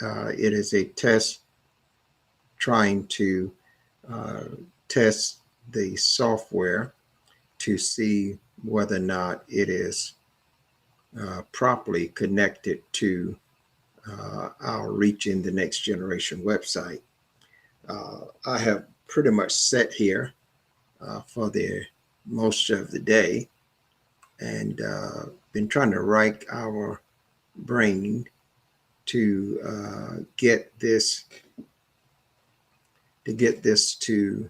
It is a test trying to test the software to see whether or not it is properly connected to our Reaching the Next Generation website. I have pretty much sat here for the most of the day and been trying to rack our brain to get this to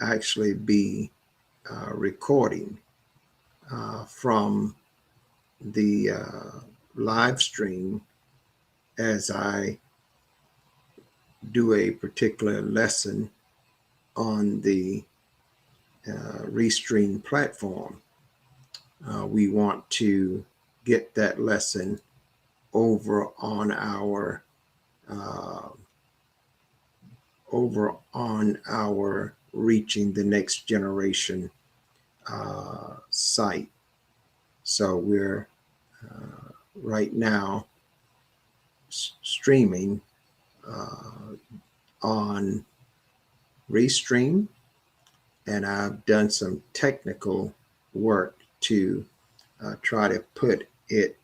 actually be recording from the live stream as I do a particular lesson on the Restream platform. We want to get that lesson over on our Reaching the Next Generation site. So we're right now streaming on Restream, and I've done some technical work to try to put it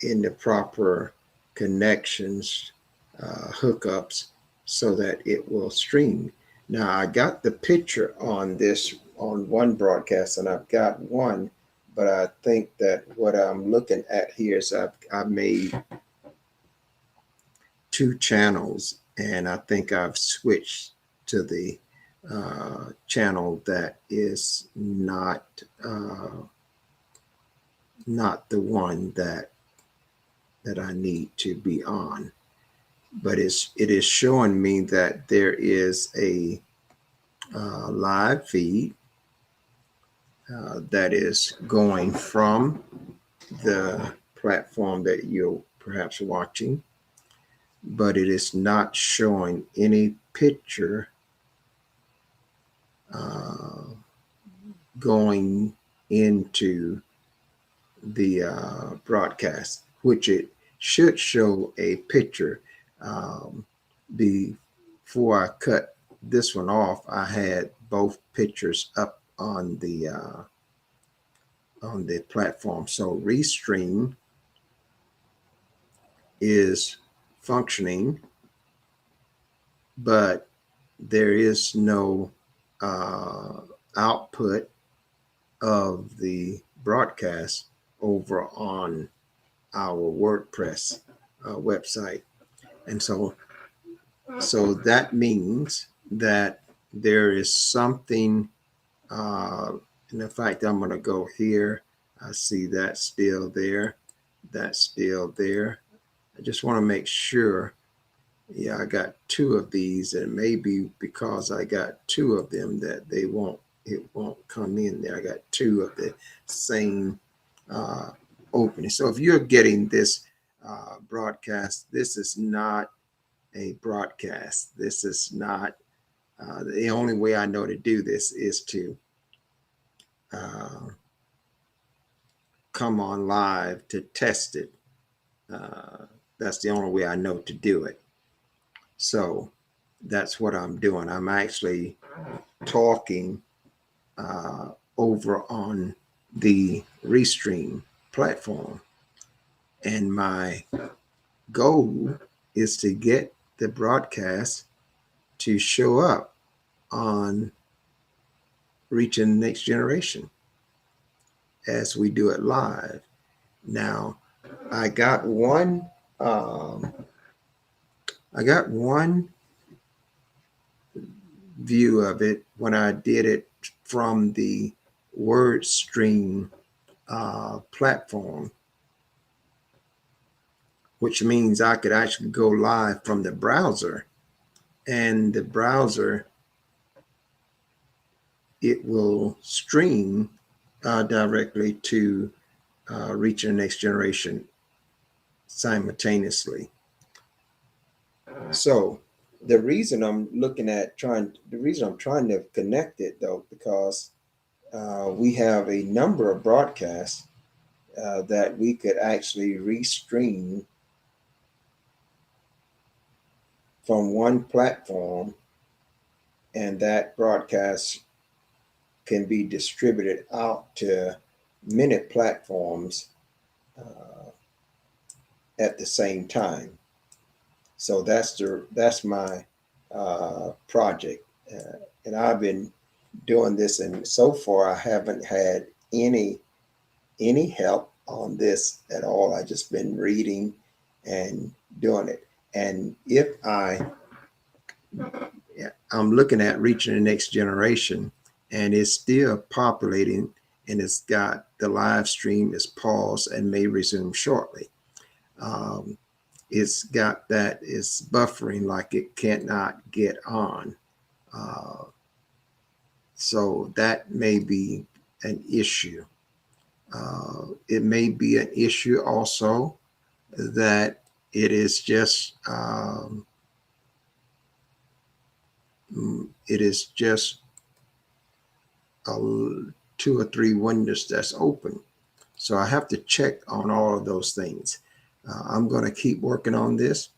in the proper connections, hookups, so that it will stream. Now I got the picture on this on one broadcast, and I've got one, but I think that what I'm looking at here is I've made two channels, and I think I've switched to the channel that is not the one that I need to be on. But it is showing me that there is a live feed that is going from the platform that you're perhaps watching, but it is not showing any picture going into the broadcast, which it should show a picture. Before I cut this one off, I had both pictures up on the platform. So Restream is functioning, but there is no output of the broadcast over on our WordPress website. And so that means that there is something, and in fact, I'm going to go here. I see that's still there. That's still there. I just want to make sure. Yeah, I got two of these, and maybe because I got two of them that it won't come in there. I got two of the same opening. So if you're getting this broadcast, this is not a broadcast. This is not the only way I know to do this is to come on live to test it. That's the only way I know to do it. So that's what I'm doing. I'm actually talking over on the Restream platform, and my goal is to get the broadcast to show up on Reaching the Next Generation as we do it live. Now, I got one view of it when I did it from the WordStream platform, which means I could actually go live from the browser, and the browser, it will stream directly to Reaching the Next Generation simultaneously. So the reason I'm trying to connect it though, because we have a number of broadcasts that we could actually restream from one platform, and that broadcast can be distributed out to many platforms at the same time. So that's my project, and I've been doing this, and so far I haven't had any help on this at all. I just been reading and doing it. And if I'm looking at reaching the next generation, and it's still populating, and it's got the live stream is paused and may resume shortly. It's got that it's buffering like it cannot get on. So that may be an issue. It may be an issue also that it is just two or three windows that's open. So I have to check on all of those things. I'm going to keep working on this.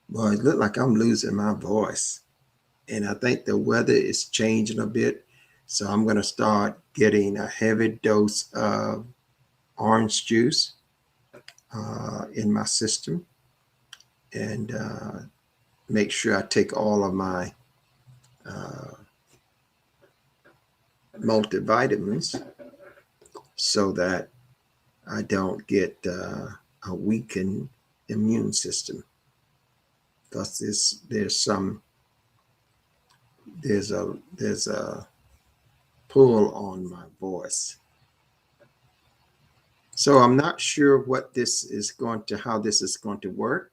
Well, it looks like I'm losing my voice, and I think the weather is changing a bit. So I'm going to start getting a heavy dose of orange juice in my system, and make sure I take all of my multivitamins so that I don't get a weakened immune system. Because there's a pull on my voice. So I'm not sure what this is how this is going to work.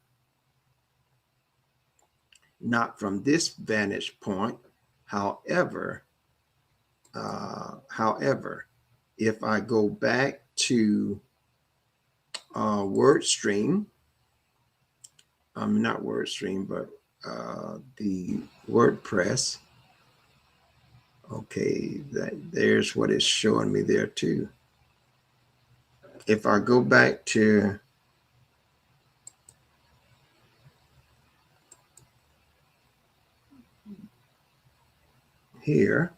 Not from this vantage point. However, if I go back to WordStream, not WordStream, but the WordPress. Okay, there's what it's showing me there too. If I go back to here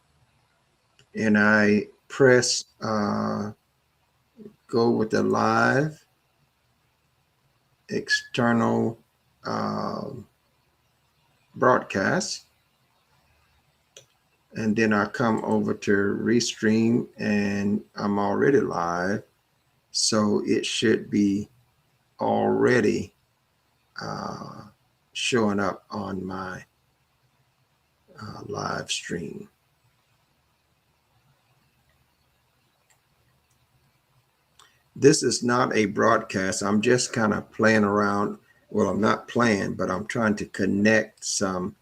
and I press go with the live external broadcast, and then I come over to Restream, and I'm already live, so it should be already showing up on my live stream. This is not a broadcast. I'm just kind of playing around. Well, I'm not playing, but I'm trying to connect some,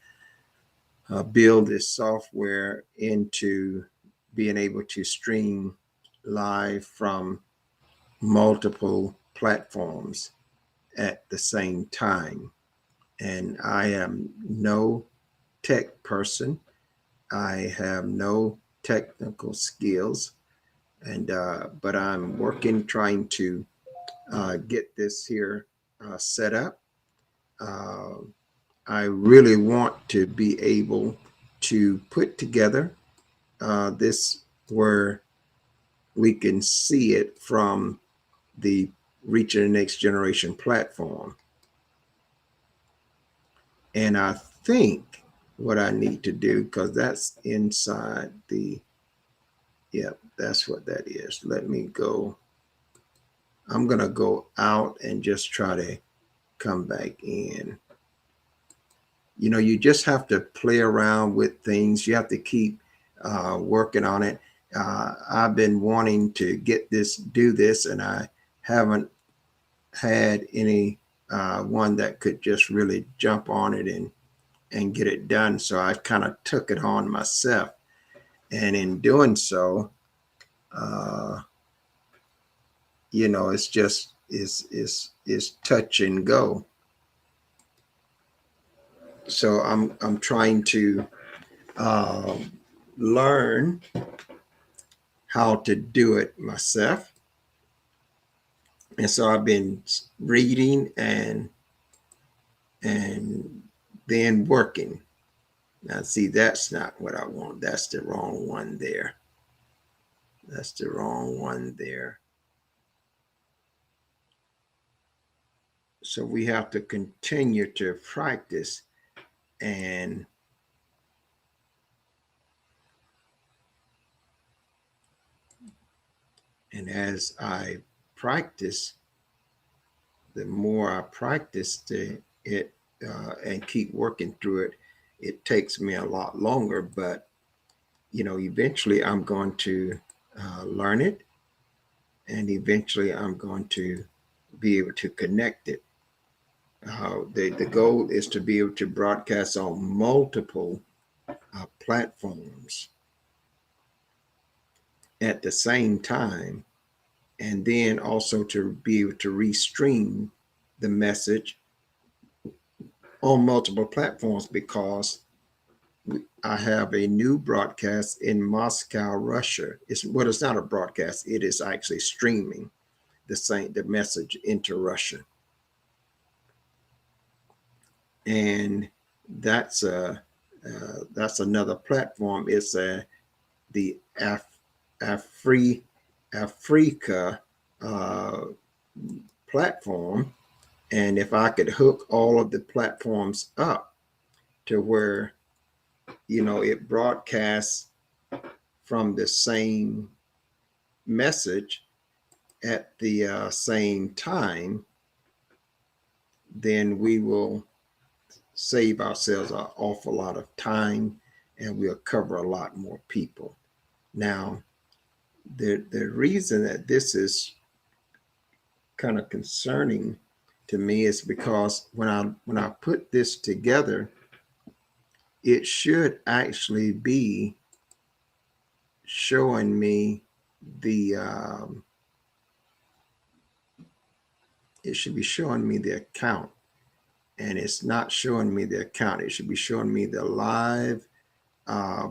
build this software into being able to stream live from multiple platforms at the same time. And I am no tech person. I have no technical skills, and but I'm working, trying to get this here set up. I really want to be able to put together this where we can see it from the Reaching the Next Generation platform. And I think what I need to do, because that's inside the, yep, that's what that is. Let me go. I'm going to go out and just try to come back in. You know, you just have to play around with things. You have to keep working on it. I've been wanting to do this, and I haven't had any one that could just really jump on it and get it done. So I kind of took it on myself. And in doing so, you know, it's just is touch and go. So I'm trying to learn how to do it myself. And so I've been reading and then working. Now see, that's not what I want. That's the wrong one there. That's the wrong one there. So we have to continue to practice, and as I practice, the more I practice it and keep working through it, it takes me a lot longer, but eventually I'm going to learn it, and eventually I'm going to be able to connect it. The goal is to be able to broadcast on multiple platforms at the same time, and then also to be able to restream the message on multiple platforms, because I have a new broadcast in Moscow, Russia. It's not a broadcast, it is actually streaming the message into Russia. And that's another platform. It's the Africa platform. And if I could hook all of the platforms up to where it broadcasts from the same message at the same time, then we will save ourselves an awful lot of time, and we'll cover a lot more people. Now, the reason that this is kind of concerning to me is because when I put this together, it should actually be showing me the it should be showing me the account, and it's not showing me the account. It should be showing me the live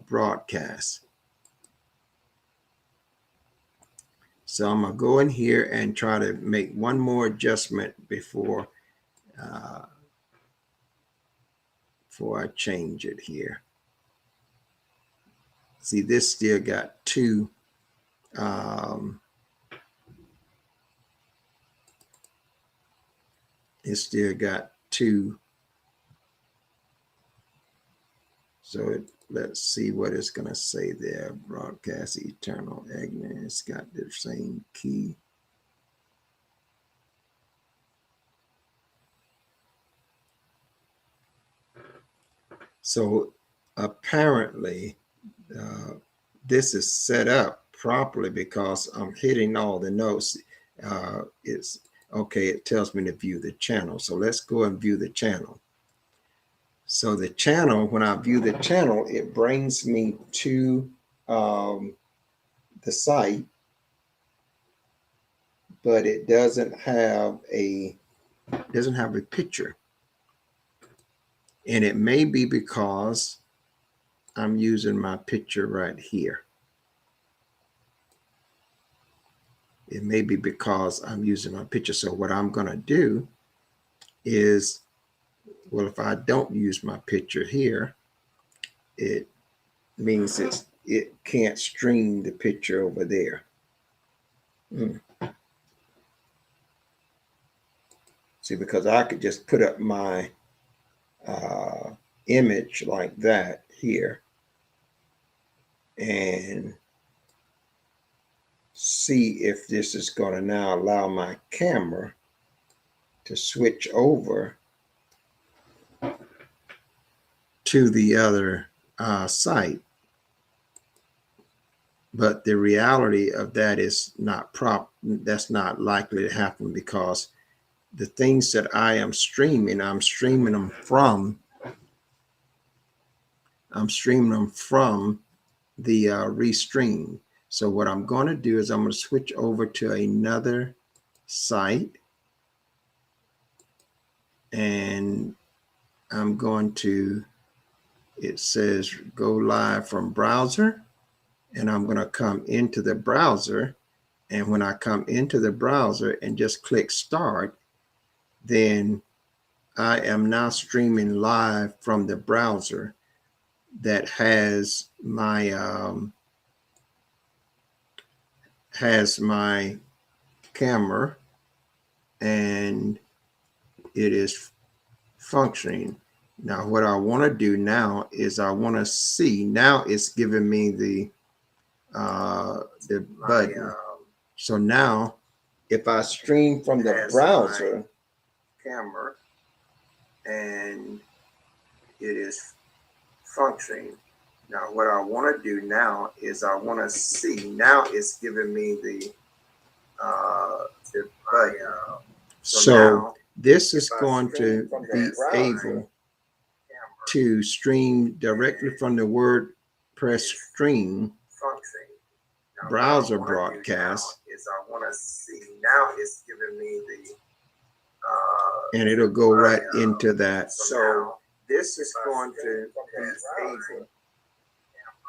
broadcast. So I'm gonna go in here and try to make one more adjustment before I change it here. See, this still got two. It still got two. So let's see what it's going to say there. Broadcast eternal Agnes. It's got the same key. So apparently this is set up properly because I'm hitting all the notes. It's okay. It tells me to view the channel. So let's go and view the channel. So the channel, when I view the channel, it brings me to the site, but it doesn't have a picture. And it may be because I'm using my picture right here. It may be because I'm using my picture. So what I'm going to do is, well, if I don't use my picture here, it means it can't stream the picture over there. See, because I could just put up my image like that here and see if this is going to now allow my camera to switch over to the other site. But the reality of that is that's not likely to happen, because the things that I am streaming, I'm streaming them from the Restream. So what I'm going to do is I'm going to switch over to another site, and I'm going to, it says go live from browser, and I'm going to come into the browser, And when I come into the browser and just click start, then I am now streaming live from the browser that has my camera, and it is functioning. Now, what I want to do now is I want to see. Now it's giving me the button. So now, if I stream from the browser camera and it is functioning. Now, what I want to do now is I want to see. Now it's giving me the button. So now, this is going to be able to stream directly from the WordPress stream browser broadcast. I want to see. Now it's giving me the and it'll go right into that. So this is going to be able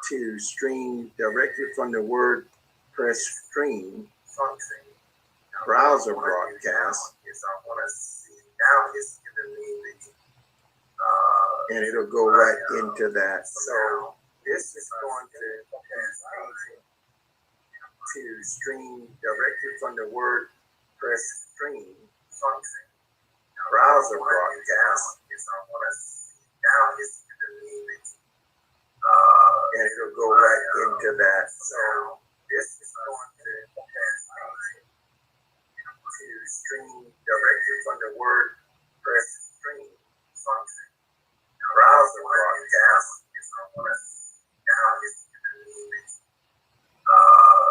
to stream directly from the WordPress stream browser broadcast. I want to see. Now it's giving me the and it'll go right into that. So this is going to be able to stream directly from the WordPress stream browser broadcast. I want to see. Now it's giving me the and it'll go right into that. So this is going to stream directly from the WordPress stream browser broadcast. I want to see. Now it's giving me the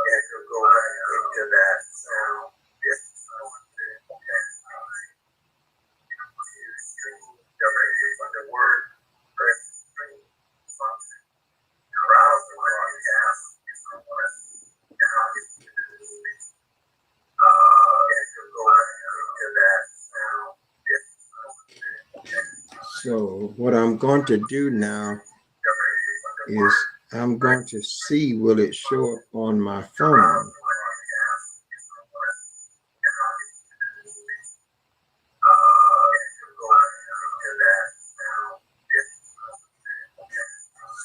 and it'll go right into that. So this is going to stream directly from the WordPress stream browser broadcast. I want to see. Now it's giving me the and it'll go right into that. So what I'm going to do now is I'm going to see, will it show up on my phone?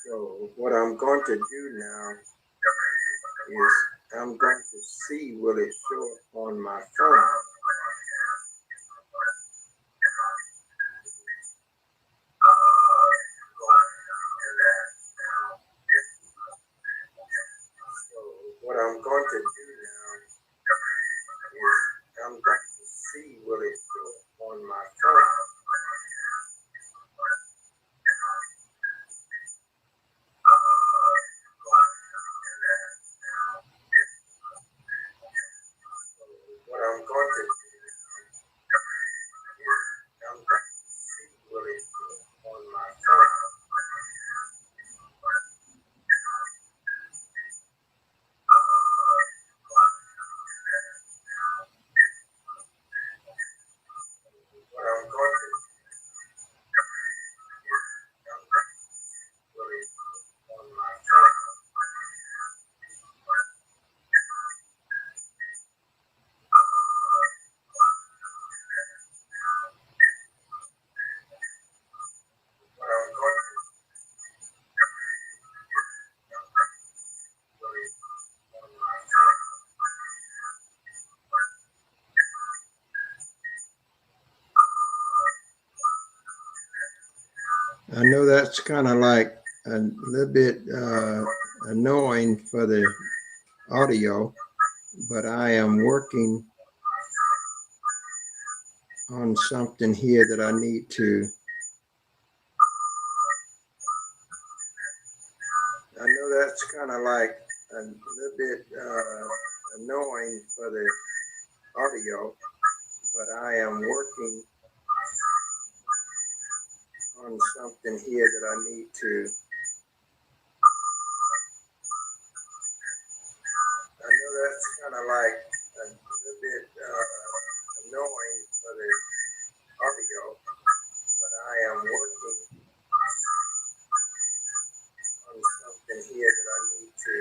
So what I'm going to do now is I'm going to see, will it show up on my phone? What I'm going to do now is I'm going to see, will it show up on my phone? What I'm going to do is I'm going to see, will it show up on my phone? What I'm going to do is I'm going to see, will it show up on my phone? What I'm going to do will it show up on my phone? I know that's kind of like a little bit annoying for the audio, but I am working on something here that I need to. I know that's kind of like a little bit annoying for the audio, but I am working on something here that I need to. I know that's kind of like a little bit annoying for the audio, but I am working on something here that I need to.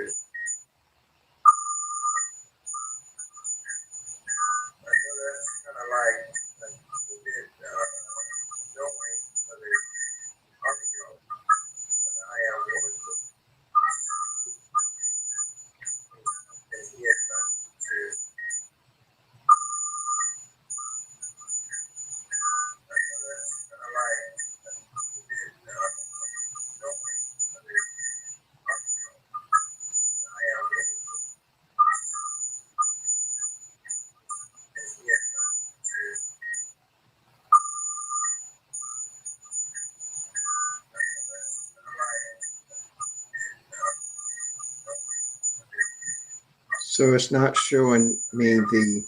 So it's not showing me the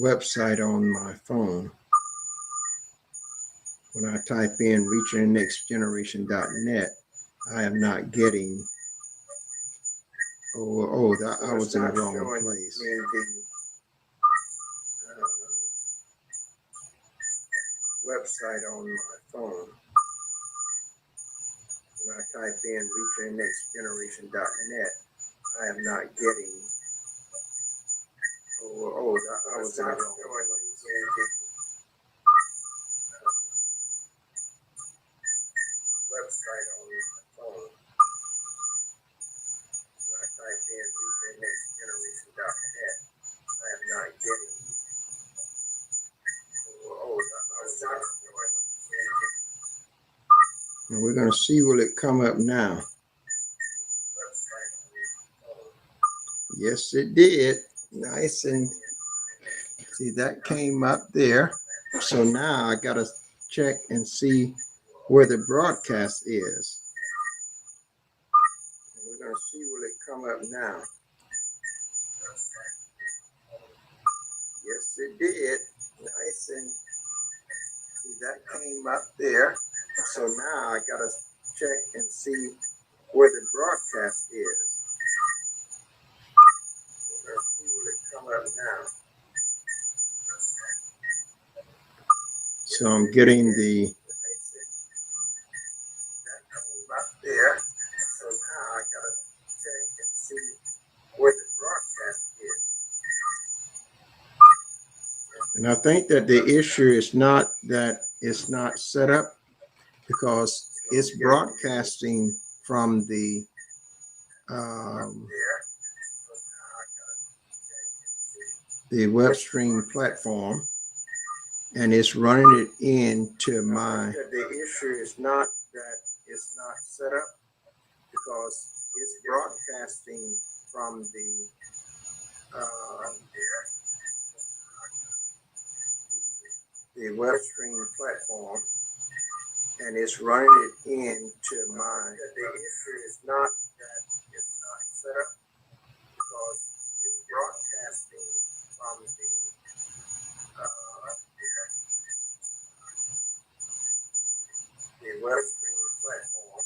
website on my phone. When I type in reachingthenextgeneration.net, I am not getting. I was in the wrong place. Website on my phone. When I type in reachingthenextgeneration.net, I am not getting. I was in the wrong place. Website on my phone. When I type in reachingthenextgeneration.net, I am not getting. And we're going to see, will it come up now? Yes, it did. Nice. And see, that came up there. So now I got to check and see where the broadcast is. And we're going to see, will it come up now? Yes, it did. Nice. And see, that came up there. So now I got to check and see where the broadcast is. We're going to see, will it come up now? So I'm getting the up there. So now I gotta check and see where the broadcast is. And I think that the issue is not that it's not set up, because it's broadcasting from the web stream platform, and it's running it into my. The issue is not that it's not set up, because it's broadcasting from the web stream platform, and it's running it into my. The issue is not that it's not set up, because it's broadcasting from the web stream platform,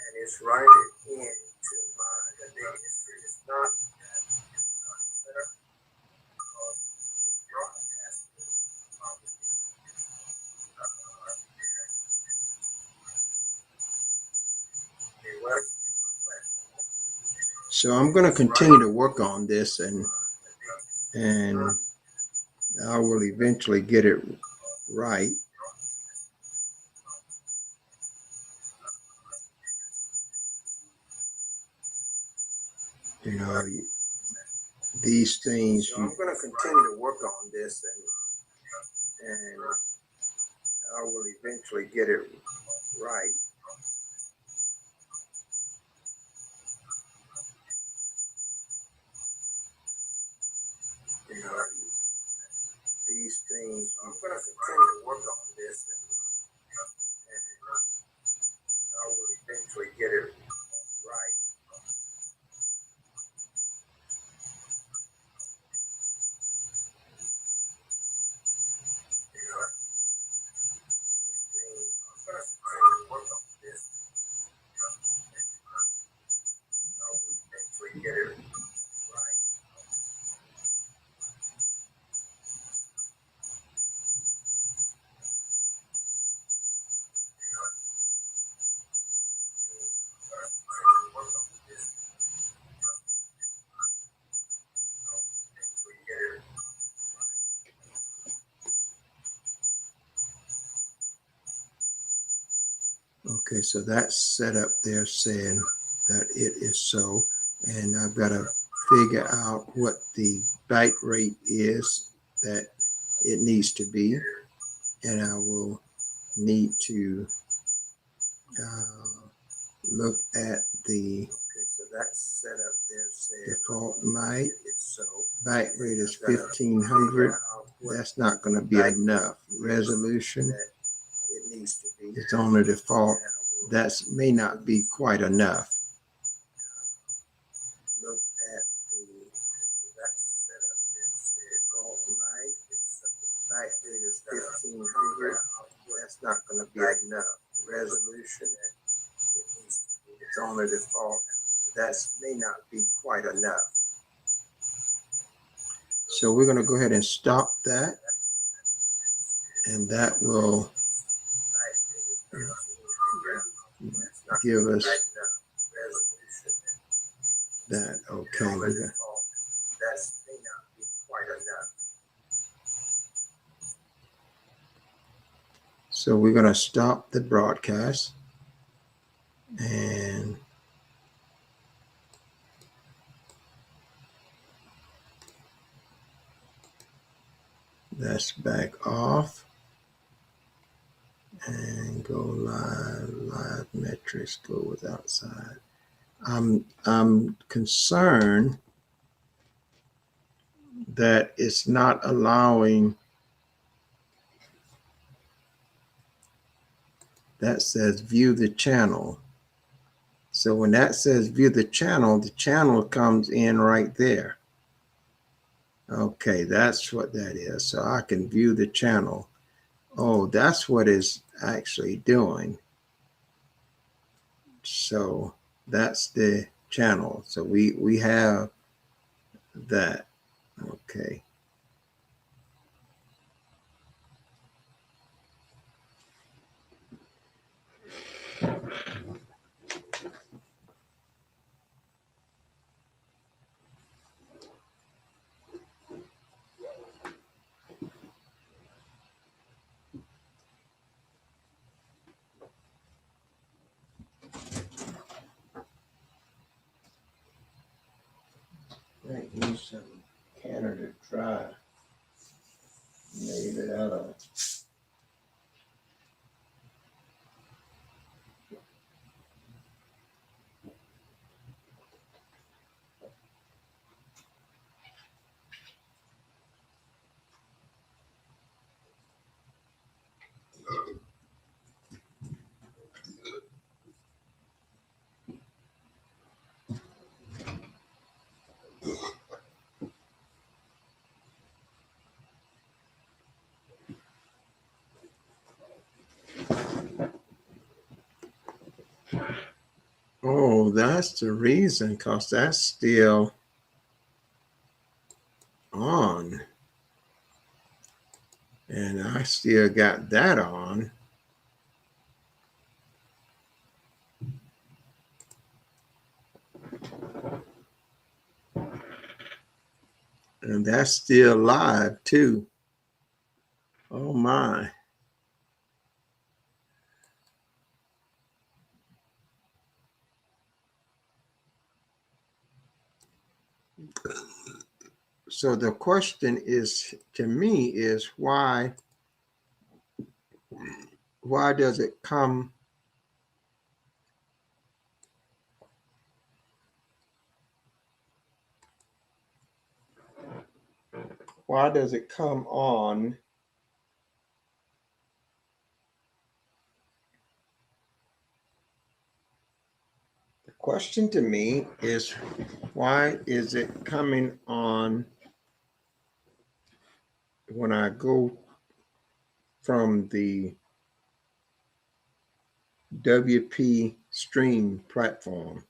and it's running it into my. The issue is not that it's not set up, because it's broadcasting from the web stream platform. So I'm going to continue to work on this, and I will eventually get it right. You know, these things. So I'm going to continue to work on this, and I will eventually get it right. You know, these things. I'm going to continue to work on this, and I will eventually get it right. You know, these things. I'm going to continue to work on this, and I will eventually get it right. Okay, so that's set up there saying that it is so, and I've got to figure out what the byte rate is that it needs to be, and I will need to look at the. Okay, so that's set up there saying default byte rate is 1500. That's not going to be enough resolution. It needs to be. It's on the default that may not be quite enough. Look at the default light. The fact that it's 1500, that's not going to be enough. Resolution, it's on the default. That may not be quite enough. So we're going to go ahead and stop that. And that will give us that. Okay. So we're going to stop the broadcast. And that's back off. And go live metrics, go with outside. I'm concerned that it's not allowing, that says view the channel. So when that says view the channel comes in right there. Okay, that's what that is. So I can view the channel. Oh, that's what it's actually doing. So that's the channel. So we have that. Okay. I use some Canada Dry. Made it out of. Oh, that's the reason, because that's still on. And I still got that on. And that's still live too. Oh my. So the question is, to me, is why does it come on? The question to me is, why is it coming on when I go from the WP stream platform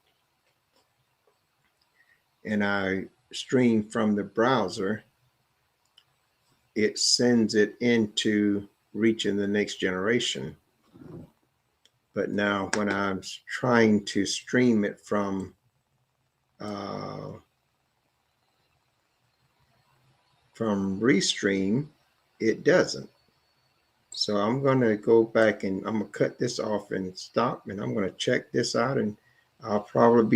and I stream from the browser? It sends it into Reaching the Next Generation. But now when I'm trying to stream it from Restream, it doesn't. So I'm going to go back and I'm going to cut this off and stop, and I'm going to check this out, and I'll probably be